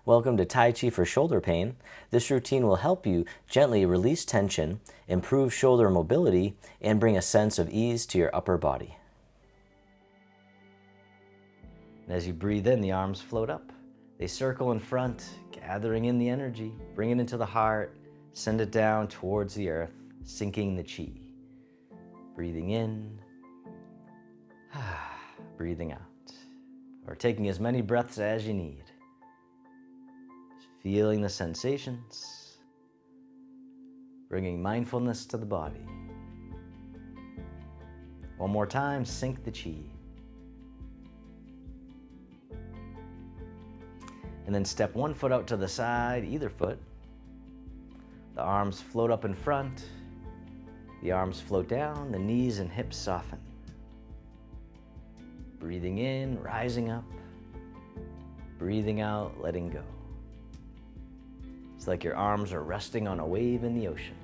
Welcome to Tai Chi for shoulder pain. This routine will help you gently release tension, improve shoulder mobility, and bring a sense of ease to your upper body. As you breathe in, the arms float up. They circle in front, gathering in the energy. Bring it into the heart, send it down towards the earth, sinking the chi. Breathing in, breathing out, or taking as many breaths as you need. Feeling the sensations, bringing mindfulness to the body. One more time, sink the chi. And then step one foot out to the side, either foot. The arms float up in front. The arms float down, the knees and hips soften. Breathing in, rising up. Breathing out, letting go. It's like your arms are resting on a wave in the ocean.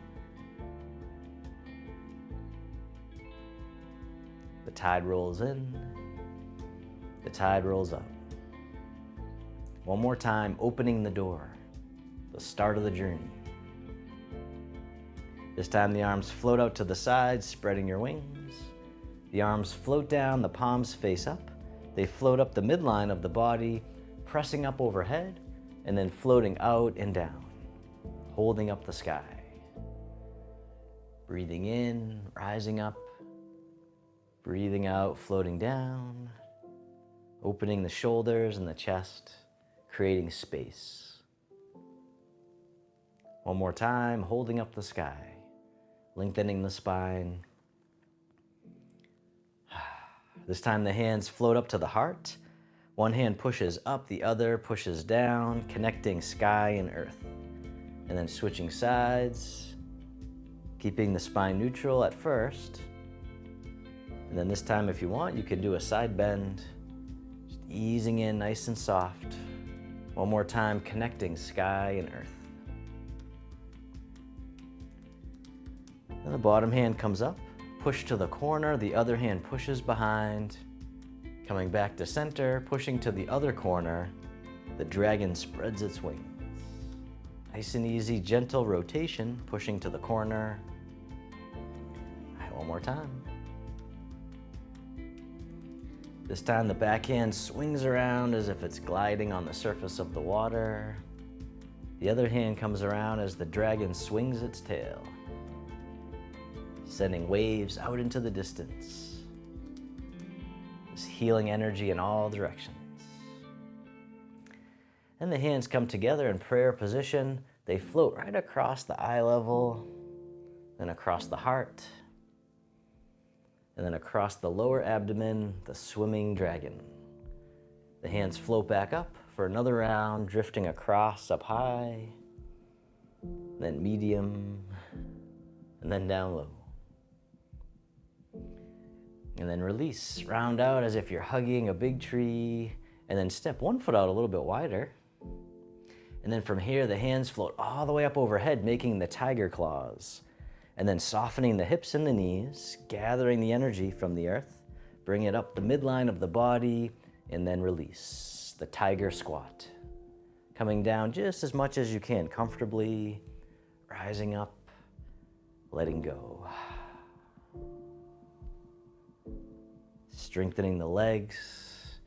The tide rolls in, the tide rolls up. One more time, opening the door, the start of the journey. This time the arms float out to the sides, spreading your wings. The arms float down, the palms face up. They float up the midline of the body, pressing up overhead, and then floating out and down, holding up the sky. Breathing in, rising up. Breathing out, floating down. Opening the shoulders and the chest, creating space. One more time, holding up the sky, lengthening the spine. This time the hands float up to the heart. One hand pushes up, the other pushes down, connecting sky and earth. And then switching sides, keeping the spine neutral at first. And then this time, if you want, you can do a side bend, just easing in nice and soft. One more time, connecting sky and earth. And the bottom hand comes up, push to the corner, the other hand pushes behind, coming back to center, pushing to the other corner. The dragon spreads its wings. Nice and easy, gentle rotation, pushing to the corner. All right, one more time. This time the backhand swings around as if it's gliding on the surface of the water. The other hand comes around as the dragon swings its tail, sending waves out into the distance. This healing energy in all directions. And the hands come together in prayer position. They float right across the eye level, then across the heart, and then across the lower abdomen, the swimming dragon. The hands float back up for another round, drifting across up high, then medium, and then down low. And then release, round out as if you're hugging a big tree, and then step one foot out a little bit wider. And then from here, the hands float all the way up overhead, making the tiger claws. And then softening the hips and the knees, gathering the energy from the earth, bring it up the midline of the body, and then release, the tiger squat. Coming down just as much as you can, comfortably, rising up, letting go. Strengthening the legs,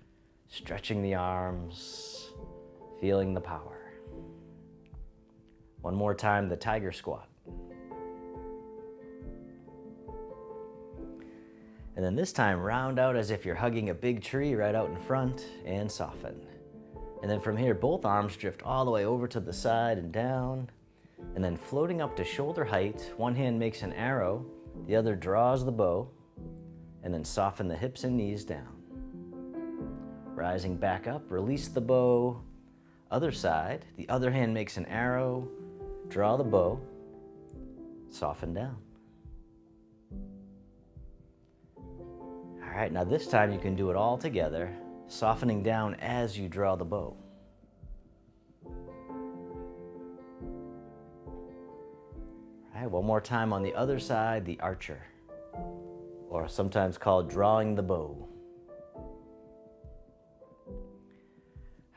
stretching the arms, feeling the power. One more time, the tiger squat. And then this time, round out as if you're hugging a big tree right out in front and soften. And then from here, both arms drift all the way over to the side and down. And then floating up to shoulder height, one hand makes an arrow, the other draws the bow, and then soften the hips and knees down. Rising back up, release the bow. Other side, the other hand makes an arrow, draw the bow, soften down. All right, now this time you can do it all together, softening down as you draw the bow. All right, one more time on the other side, the archer, or sometimes called drawing the bow.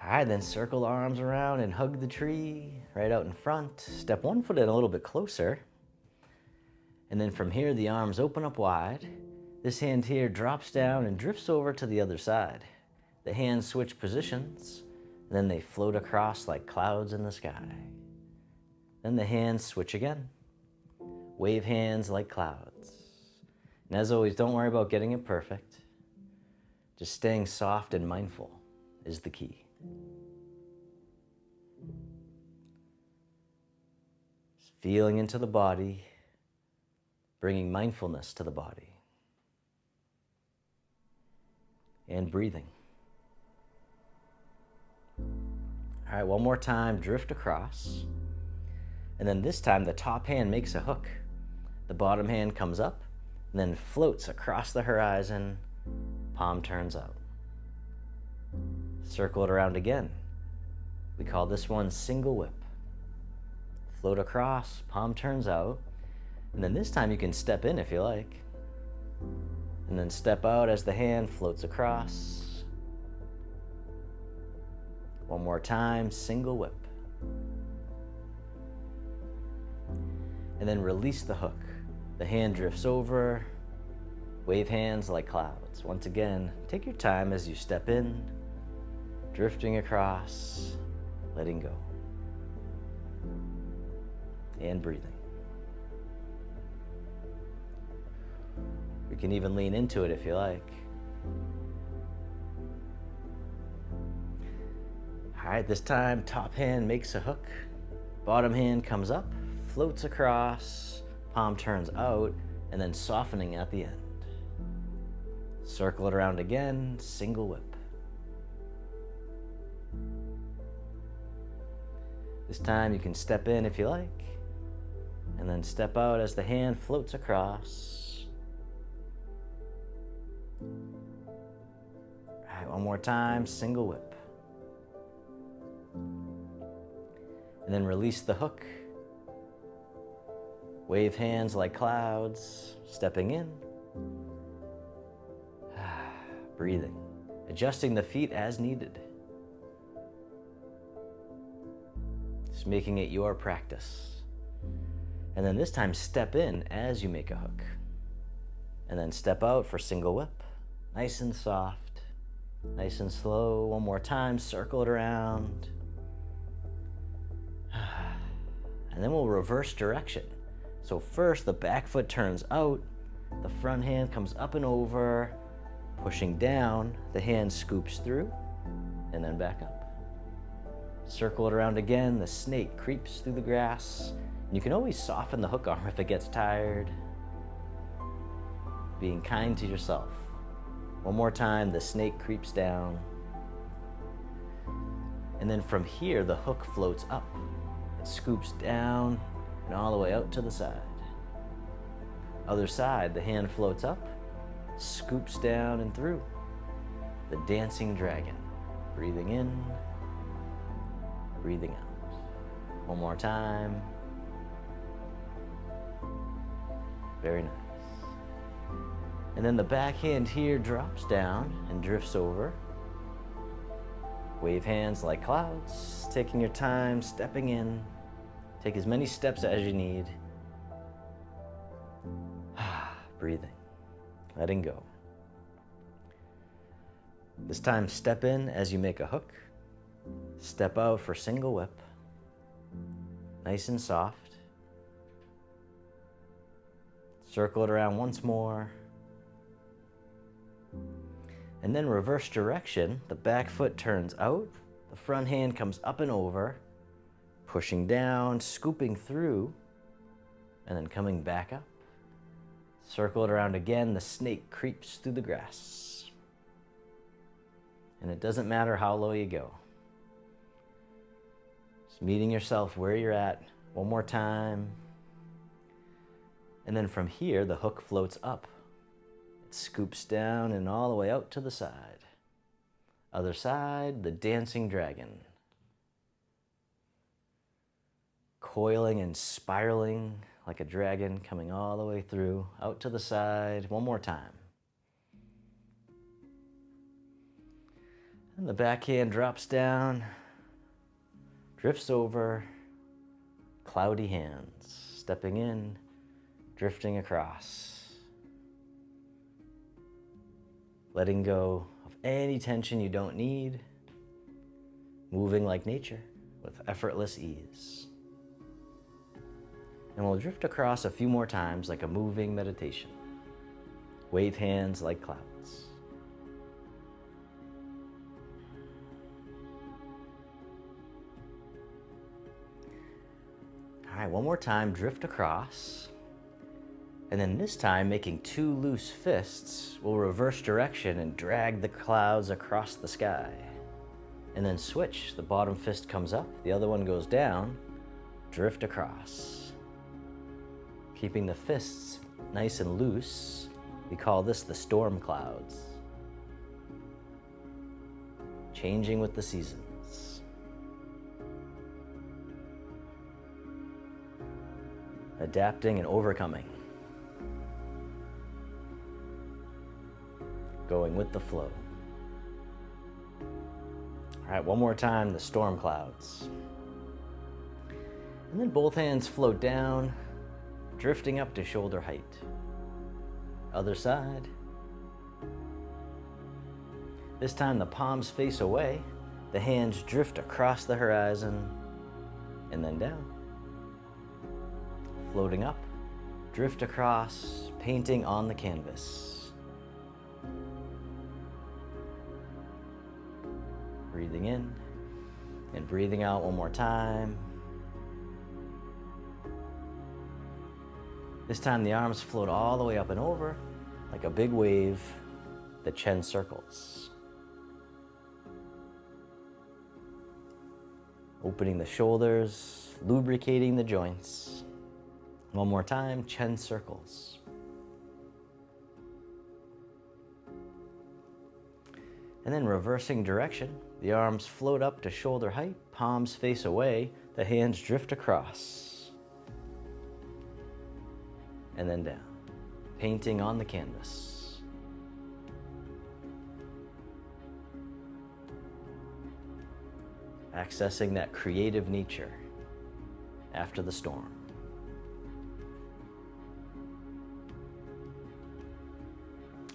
All right, then circle the arms around and hug the tree right out in front. Step one foot in a little bit closer. And then from here, the arms open up wide. This hand here drops down and drifts over to the other side. The hands switch positions, and then they float across like clouds in the sky. Then the hands switch again. Wave hands like clouds. And as always, don't worry about getting it perfect. Just staying soft and mindful is the key. Just feeling into the body, bringing mindfulness to the body. And breathing. All right, one more time, drift across. And then this time, the top hand makes a hook. The bottom hand comes up and then floats across the horizon, palm turns out. Circle it around again. We call this one single whip. Float across, palm turns out, and then this time you can step in if you like. And then step out as the hand floats across. One more time, single whip. And then release the hook. The hand drifts over, wave hands like clouds. Once again, take your time as you step in, drifting across, letting go, and breathing. You can even lean into it if you like. All right, this time, top hand makes a hook, bottom hand comes up, floats across, palm turns out, and then softening at the end. Circle it around again, single whip. This time you can step in if you like, and then step out as the hand floats across. All right, one more time, single whip. And then release the hook. Wave hands like clouds, stepping in. Breathing, adjusting the feet as needed. Just making it your practice. And then this time, step in as you make a hook. And then step out for single whip. Nice and soft, nice and slow. One more time, circle it around. And then we'll reverse direction. So first, the back foot turns out, the front hand comes up and over, pushing down, the hand scoops through, and then back up. Circle it around again, the snake creeps through the grass. And you can always soften the hook arm if it gets tired. Being kind to yourself. One more time, the snake creeps down. And then from here, the hook floats up. It scoops down and all the way out to the side. Other side, the hand floats up, scoops down and through. The dancing dragon. Breathing in, breathing out. One more time. Very nice. And then the back hand here drops down and drifts over. Wave hands like clouds, taking your time, stepping in. Take as many steps as you need. Breathing, letting go. This time, step in as you make a hook. Step out for single whip. Nice and soft. Circle it around once more. And then reverse direction. The back foot turns out. The front hand comes up and over, pushing down, scooping through, and then coming back up. Circle it around again. The snake creeps through the grass. And it doesn't matter how low you go. Just meeting yourself where you're at. One more time. And then from here, the hook floats up. It scoops down and all the way out to the side. Other side, the dancing dragon. Coiling and spiraling like a dragon, coming all the way through, out to the side. One more time. And the back hand drops down, drifts over, cloudy hands, stepping in, drifting across. Letting go of any tension you don't need, moving like nature with effortless ease. And we'll drift across a few more times like a moving meditation. Wave hands like clouds. All right, one more time, drift across. And then this time, making two loose fists, we'll reverse direction and drag the clouds across the sky. And then switch, the bottom fist comes up, the other one goes down, drift across. Keeping the fists nice and loose, we call this the storm clouds. Changing with the seasons. Adapting and overcoming. Going with the flow. All right, one more time, the storm clouds. And then both hands float down, drifting up to shoulder height. Other side. This time the palms face away, the hands drift across the horizon, and then down. Floating up, drift across, painting on the canvas. Breathing in and breathing out one more time. This time the arms float all the way up and over like a big wave, the Chen circles. Opening the shoulders, lubricating the joints. One more time, Chen circles. And then reversing direction, the arms float up to shoulder height, palms face away, the hands drift across. And then down, painting on the canvas. Accessing that creative nature after the storm.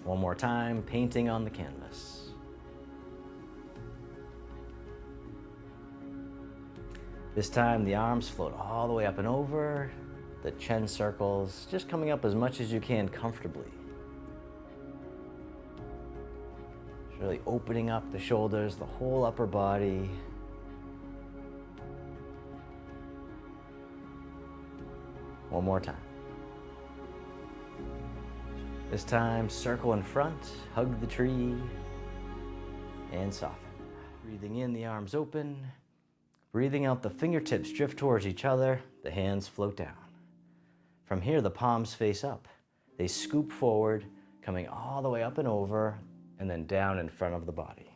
One more time, painting on the canvas. This time the arms float all the way up and over, the Chen circles, just coming up as much as you can comfortably. Just really opening up the shoulders, the whole upper body. One more time. This time, circle in front, hug the tree, and soften. Breathing in, the arms open. Breathing out, the fingertips drift towards each other, the hands float down. From here, the palms face up. They scoop forward, coming all the way up and over, and then down in front of the body.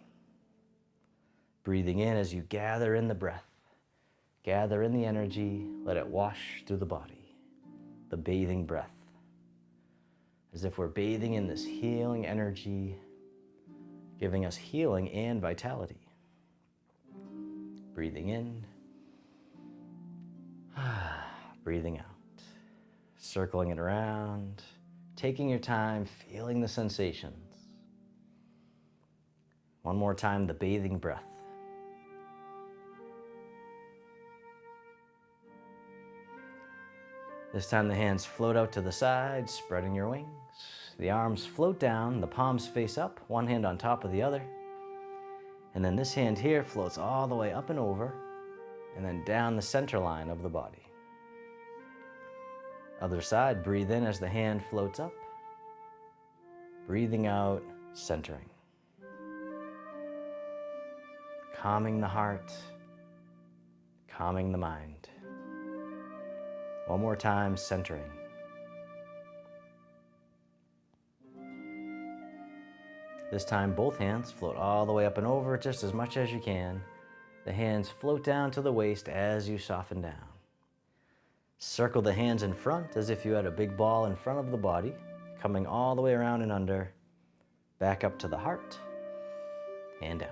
Breathing in as you gather in the breath. Gather in the energy, let it wash through the body. The bathing breath. As if we're bathing in this healing energy, giving us healing and vitality. Breathing in, breathing out, circling it around, taking your time, feeling the sensations. One more time, the bathing breath. This time the hands float out to the side, spreading your wings. The arms float down, the palms face up, one hand on top of the other. And then this hand here floats all the way up and over, and then down the center line of the body. Other side, breathe in as the hand floats up. Breathing out, centering. Calming the heart, calming the mind. One more time, centering. This time, both hands float all the way up and over just as much as you can. The hands float down to the waist as you soften down. Circle the hands in front as if you had a big ball in front of the body, coming all the way around and under, back up to the heart, and down.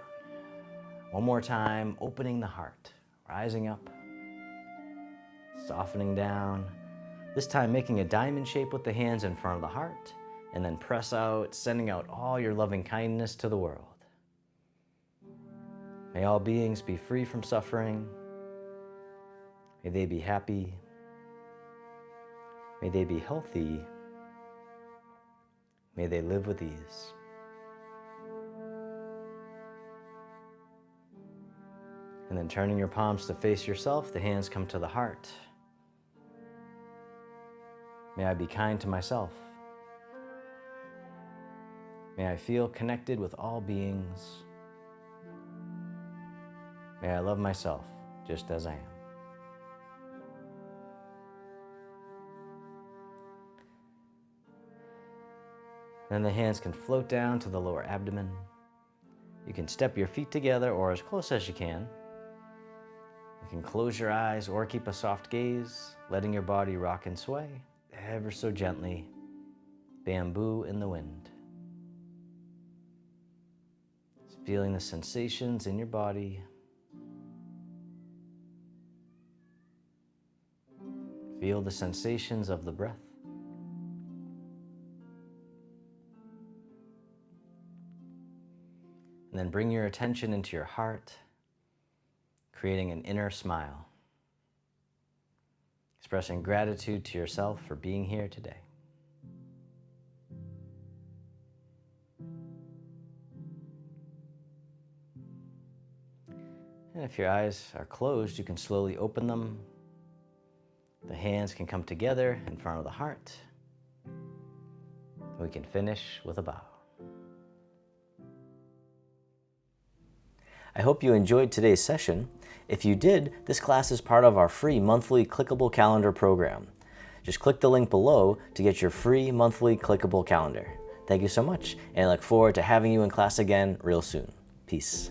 One more time, opening the heart, rising up, softening down. This time making a diamond shape with the hands in front of the heart, and then press out, sending out all your loving kindness to the world. May all beings be free from suffering. May they be happy. May they be healthy. May they live with ease. And then turning your palms to face yourself, the hands come to the heart. May I be kind to myself. May I feel connected with all beings. May I love myself just as I am. Then the hands can float down to the lower abdomen. You can step your feet together or as close as you can. You can close your eyes or keep a soft gaze, letting your body rock and sway ever so gently, bamboo in the wind. Just feeling the sensations in your body. Feel the sensations of the breath. And then bring your attention into your heart, creating an inner smile, expressing gratitude to yourself for being here today. And if your eyes are closed, you can slowly open them. The hands can come together in front of the heart. We can finish with a bow. I hope you enjoyed today's session. If you did, this class is part of our free monthly clickable calendar program. Just click the link below to get your free monthly clickable calendar. Thank you so much, and I look forward to having you in class again real soon. Peace.